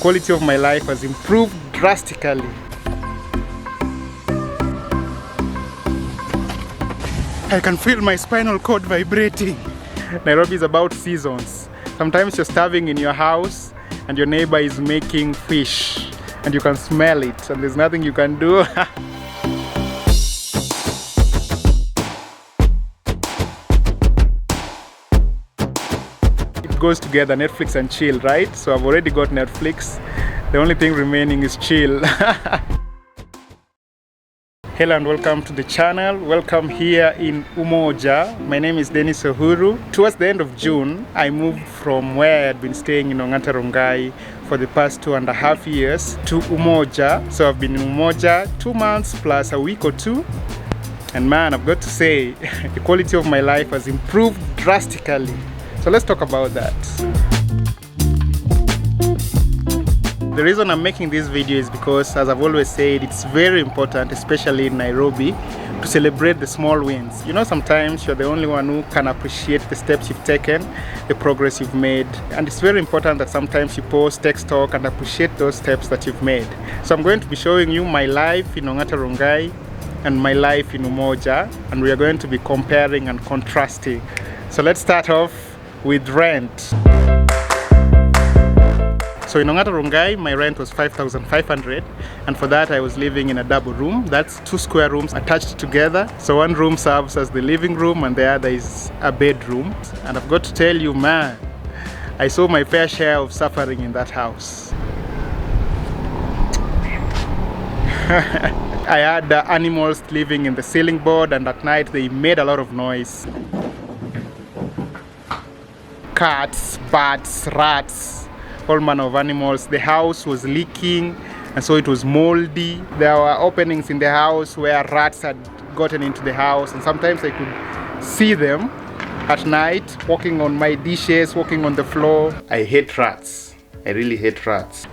quality of my life has improved drastically. I can feel my spinal cord vibrating. Nairobi is about seasons. Sometimes you're starving in your house and your neighbor is making fish and you can smell it and there's nothing you can do. It goes together, Netflix and chill, right? So I've already got Netflix. The only thing remaining is chill. Hello and welcome to the channel. Welcome here in Umoja. My name is Dennis Uhuru. Towards the end of June, I moved from where I had been staying in Ongata Rongai for the past 2.5 years to Umoja. So I've been in Umoja 2 months plus a week or two. And man, I've got to say, the quality of my life has improved drastically. So let's talk about that. The reason I'm making this video is because, as I've always said, it's very important, especially in Nairobi, to celebrate the small wins. You know, sometimes you're the only one who can appreciate the steps you've taken, the progress you've made. And it's very important that sometimes you post, text, talk, and appreciate those steps that you've made. So I'm going to be showing you my life in Ongata Rongai and my life in Umoja, and we are going to be comparing and contrasting. So let's start off with rent. So in Ongata Rongai, my rent was 5,500, and for that I was living in a double room. That's 2 square rooms attached together. So one room serves as the living room and the other is a bedroom. And I've got to tell you, man, I saw my fair share of suffering in that house. I had animals living in the ceiling board, and at night they made a lot of noise. Cats, bats, rats, all manner of animals. The house was leaking and so it was moldy. There were openings in the house where rats had gotten into the house, and sometimes I could see them at night walking on my dishes, walking on the floor. I hate rats. I really hate rats.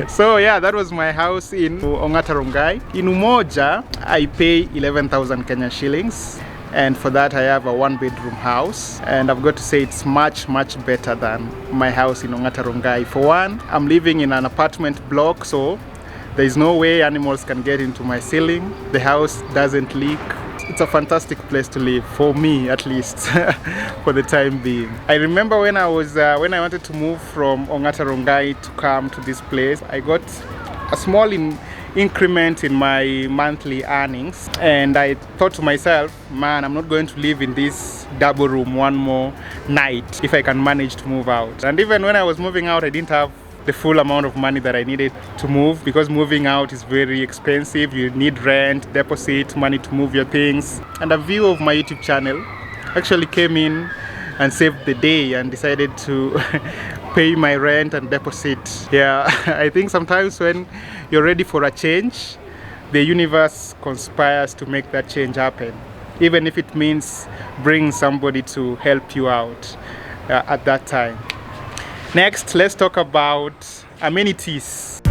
So yeah, that was my house in Ongata Rongai. In Umoja, I pay 11,000 Kenya shillings. And for that I have a 1-bedroom house, and I've got to say it's much better than my house in Ongata Rongai. For one, I'm living in an apartment block, so there is no way animals can get into my ceiling. The house doesn't leak. It's a fantastic place to live, for me at least, for the time being. I remember when I wanted to move from Ongata Rongai to come to this place, I got a small increment in my monthly earnings, and I thought to myself, man, I'm not going to live in this double room one more night if I can manage to move out. And even when I was moving out, I didn't have the full amount of money that I needed to move, because moving out is very expensive. You need rent, deposit, money to move your things. And a view of my YouTube channel actually came in and saved the day and decided to pay my rent and deposit. Yeah, I think sometimes when you're ready for a change, the universe conspires to make that change happen, even if it means bringing somebody to help you out at that time. Next, let's talk about amenities.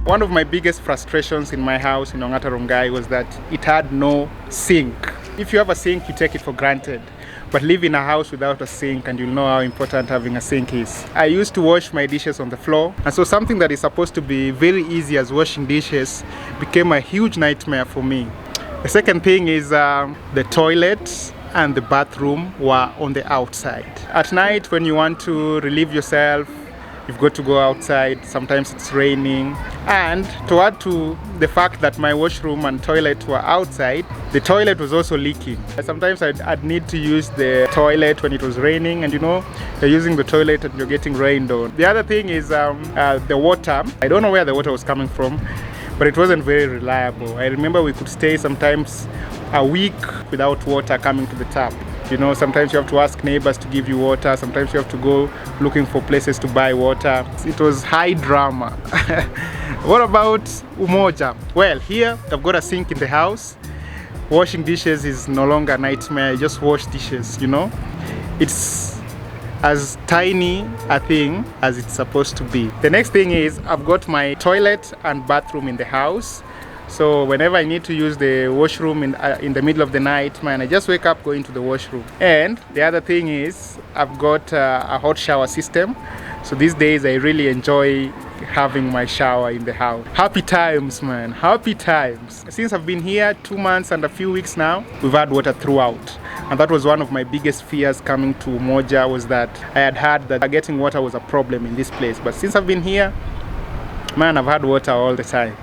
One of my biggest frustrations in my house in Ongata Rongai was that it had no sink. If you have a sink, you take it for granted. But live in a house without a sink and you'll know how important having a sink is. I used to wash my dishes on the floor, and so something that is supposed to be very easy as washing dishes became a huge nightmare for me. The second thing is the toilet and the bathroom were on the outside. At night, when you want to relieve yourself, you've got to go outside. Sometimes it's raining. And to add to the fact that my washroom and toilet were outside, the toilet was also leaking. Sometimes I'd need to use the toilet when it was raining, and you know, you're using the toilet and you're getting rained on. The other thing is the water. I don't know where the water was coming from, but it wasn't very reliable. I remember we could stay sometimes a week without water coming to the tap. You know, sometimes you have to ask neighbors to give you water. Sometimes you have to go looking for places to buy water. It was high drama. What about Umoja? Well, here I've got a sink in the house. Washing dishes is no longer a nightmare. I just wash dishes, you know. It's as tiny a thing as it's supposed to be. The next thing is I've got my toilet and bathroom in the house. So whenever I need to use the washroom in the middle of the night, man, I just wake up going to the washroom. And the other thing is I've got a hot shower system. So these days I really enjoy having my shower in the house. Happy times, man, happy times. Since I've been here 2 months and a few weeks now, we've had water throughout. And that was one of my biggest fears coming to Umoja, was that I had heard that getting water was a problem in this place. But since I've been here, man, I've had water all the time.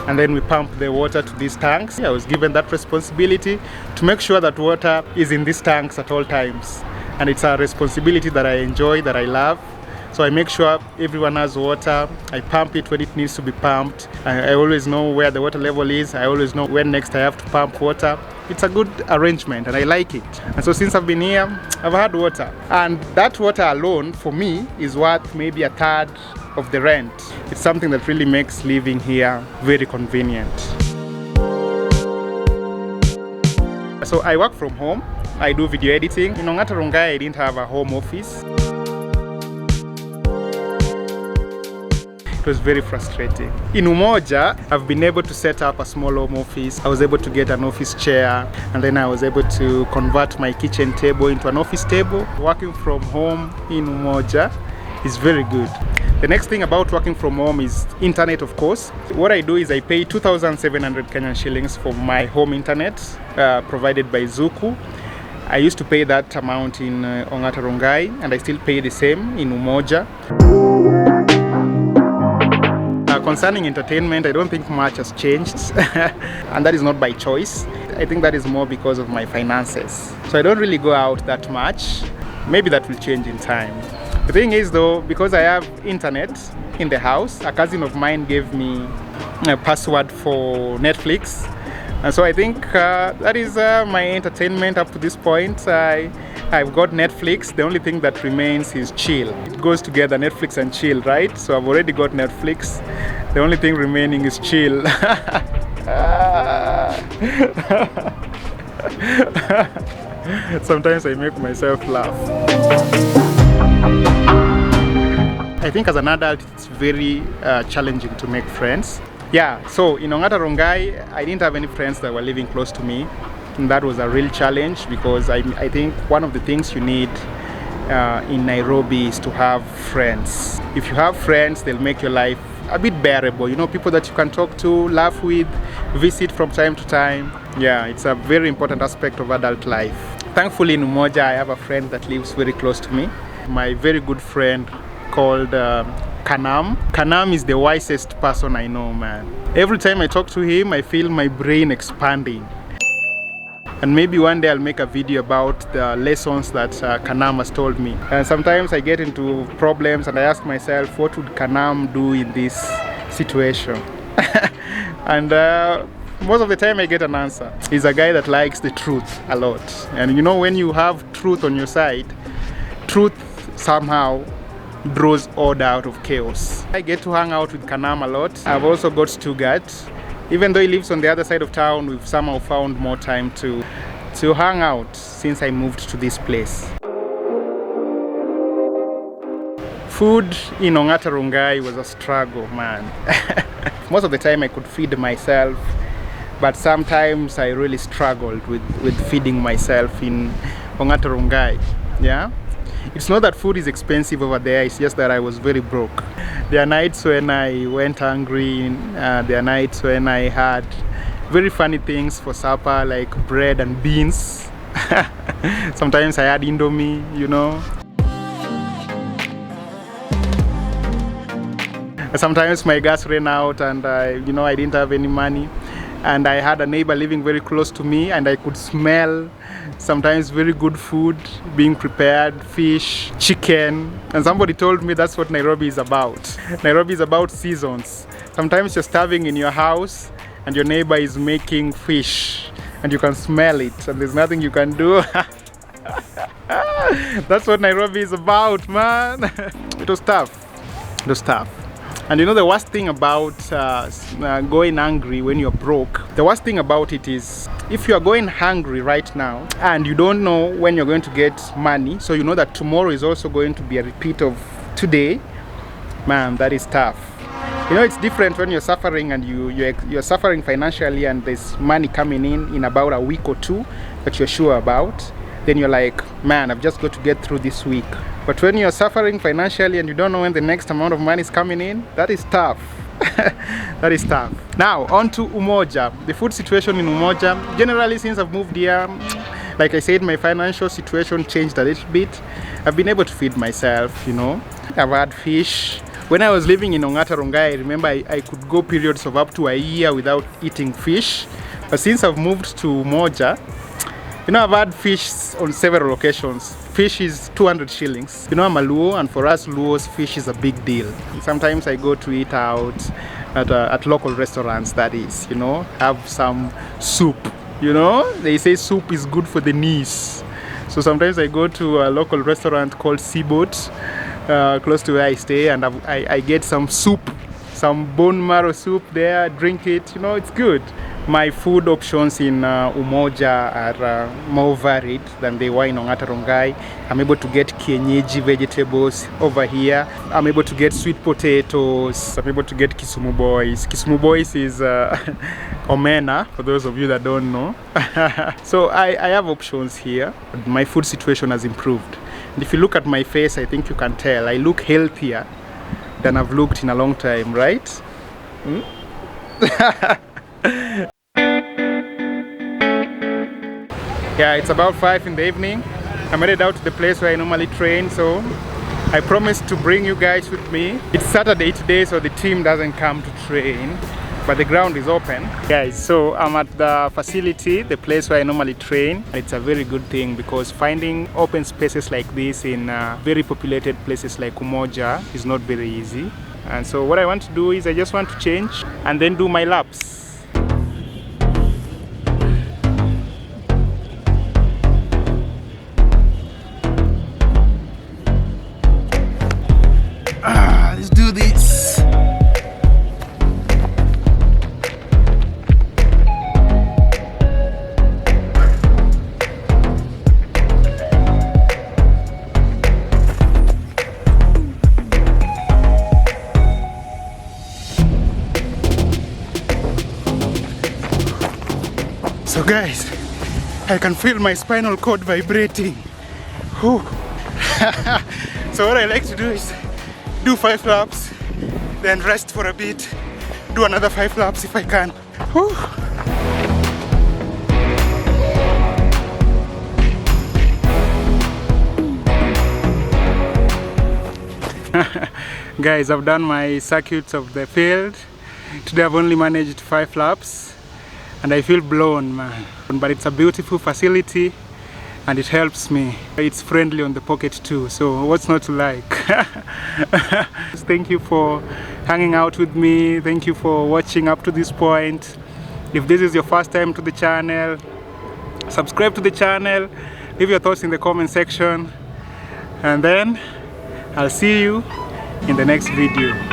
And then we pump the water to these tanks. I was given that responsibility to make sure that water is in these tanks at all times. And it's a responsibility that I enjoy, that I love. So I make sure everyone has water. I pump it when it needs to be pumped. I always know where the water level is. I always know when next I have to pump water. It's a good arrangement and I like it. And so since I've been here, I've had water. And that water alone, for me, is worth maybe a third of the rent. It's something that really makes living here very convenient. So I work from home. I do video editing. In Ongata Rongai, I didn't have a home office. It was very frustrating. In Umoja, I've been able to set up a small home office. I was able to get an office chair, and then I was able to convert my kitchen table into an office table. Working from home in Umoja is very good. The next thing about working from home is internet, of course. What I do is I pay 2,700 Kenyan shillings for my home internet, provided by Zuku. I used to pay that amount in Ongata Rongai, and I still pay the same in Umoja. Concerning entertainment, I don't think much has changed, and that is not by choice. I think that is more because of my finances. So I don't really go out that much. Maybe that will change in time. The thing is though, because I have internet in the house, a cousin of mine gave me a password for Netflix. And so I think that is my entertainment up to this point. I've got Netflix. The only thing that remains is chill. It goes together, Netflix and chill, right? So I've already got Netflix. The only thing remaining is chill. Sometimes I make myself laugh. I think as an adult, it's very challenging to make friends. Yeah, so in Ongata Rongai, I didn't have any friends that were living close to me. And that was a real challenge, because I think one of the things you need in Nairobi is to have friends. If you have friends, they'll make your life a bit bearable. You know, people that you can talk to, laugh with, visit from time to time. Yeah, it's a very important aspect of adult life. Thankfully in Umoja, I have a friend that lives very close to me. My very good friend called Kanam. Kanam is the wisest person I know, man. Every time I talk to him, I feel my brain expanding. And maybe one day I'll make a video about the lessons that Kanam has told me. And sometimes I get into problems and I ask myself, what would Kanam do in this situation? And most of the time I get an answer. He's a guy that likes the truth a lot. And you know, when you have truth on your side, truth somehow draws order out of chaos. I get to hang out with Kanam a lot. I've also got Stuttgart. Even though he lives on the other side of town, we've somehow found more time to hang out since I moved to this place. Food in Ongata Rongai was a struggle, man. Most of the time I could feed myself, but sometimes I really struggled with feeding myself in Ongata Rongai. Yeah? It's not that food is expensive over there, it's just that I was very broke. There are nights when I went hungry, there are nights when I had very funny things for supper, like bread and beans. Sometimes I had Indomie, you know. Sometimes my gas ran out and I didn't have any money. And I had a neighbor living very close to me, and I could smell sometimes very good food being prepared, fish, chicken. And somebody told me that's what Nairobi is about. Nairobi is about seasons. Sometimes you're starving in your house and your neighbor is making fish and you can smell it and there's nothing you can do. That's what Nairobi is about, man. It was tough. It was tough. And you know, the worst thing about going hungry when you're broke, the worst thing about it is if you are going hungry right now and you don't know when you're going to get money, so you know that tomorrow is also going to be a repeat of today, man, that is tough. You know, it's different when you're suffering and you're suffering financially and there's money coming in about a week or two that you're sure about. Then you're like, man, I've just got to get through this week. But when you're suffering financially and you don't know when the next amount of money is coming in, that is tough. That is tough. Now, on to Umoja. The food situation in Umoja. Generally, since I've moved here, like I said, my financial situation changed a little bit. I've been able to feed myself, you know. I've had fish. When I was living in Ongata Rongai, I remember I could go periods of up to a year without eating fish. But since I've moved to Umoja, you know, I've had fish on several occasions. Fish is 200 shillings. You know, I'm a Luo, and for us Luos, fish is a big deal. Sometimes I go to eat out at local restaurants, that is, you know, have some soup. You know, they say soup is good for the knees. So sometimes I go to a local restaurant called Seaboat, close to where I stay, and I get some soup, some bone marrow soup there, drink it, you know, it's good. My food options in Umoja are more varied than they were in Ongata Rongai. I'm able to get kienyeji vegetables over here. I'm able to get sweet potatoes. I'm able to get Kisumu boys. Kisumu boys is omena, for those of you that don't know. So I have options here. My food situation has improved. And if you look at my face, I think you can tell I look healthier than I've looked in a long time, right? Hmm? Yeah, it's about 5 in the evening. I'm headed out to the place where I normally train, so I promised to bring you guys with me. It's Saturday today, so the team doesn't come to train, but the ground is open. Guys, so I'm at the facility, the place where I normally train. It's a very good thing because finding open spaces like this in very populated places like Umoja is not very easy. And so what I want to do is I just want to change and then do my laps. Let's do this. So guys, I can feel my spinal cord vibrating. Whew. So what I like to do is do 5 laps, then rest for a bit, do another 5 laps if I can. Whew. Guys, I've done my circuits of the field. Today I've only managed 5 laps and I feel blown, man. But it's a beautiful facility and it helps me. It's friendly on the pocket too, so what's not to like? Thank you for hanging out with me. Thank you for watching up to this point. If this is your first time to the channel, subscribe to the channel, leave your thoughts in the comment section, and then I'll see you in the next video.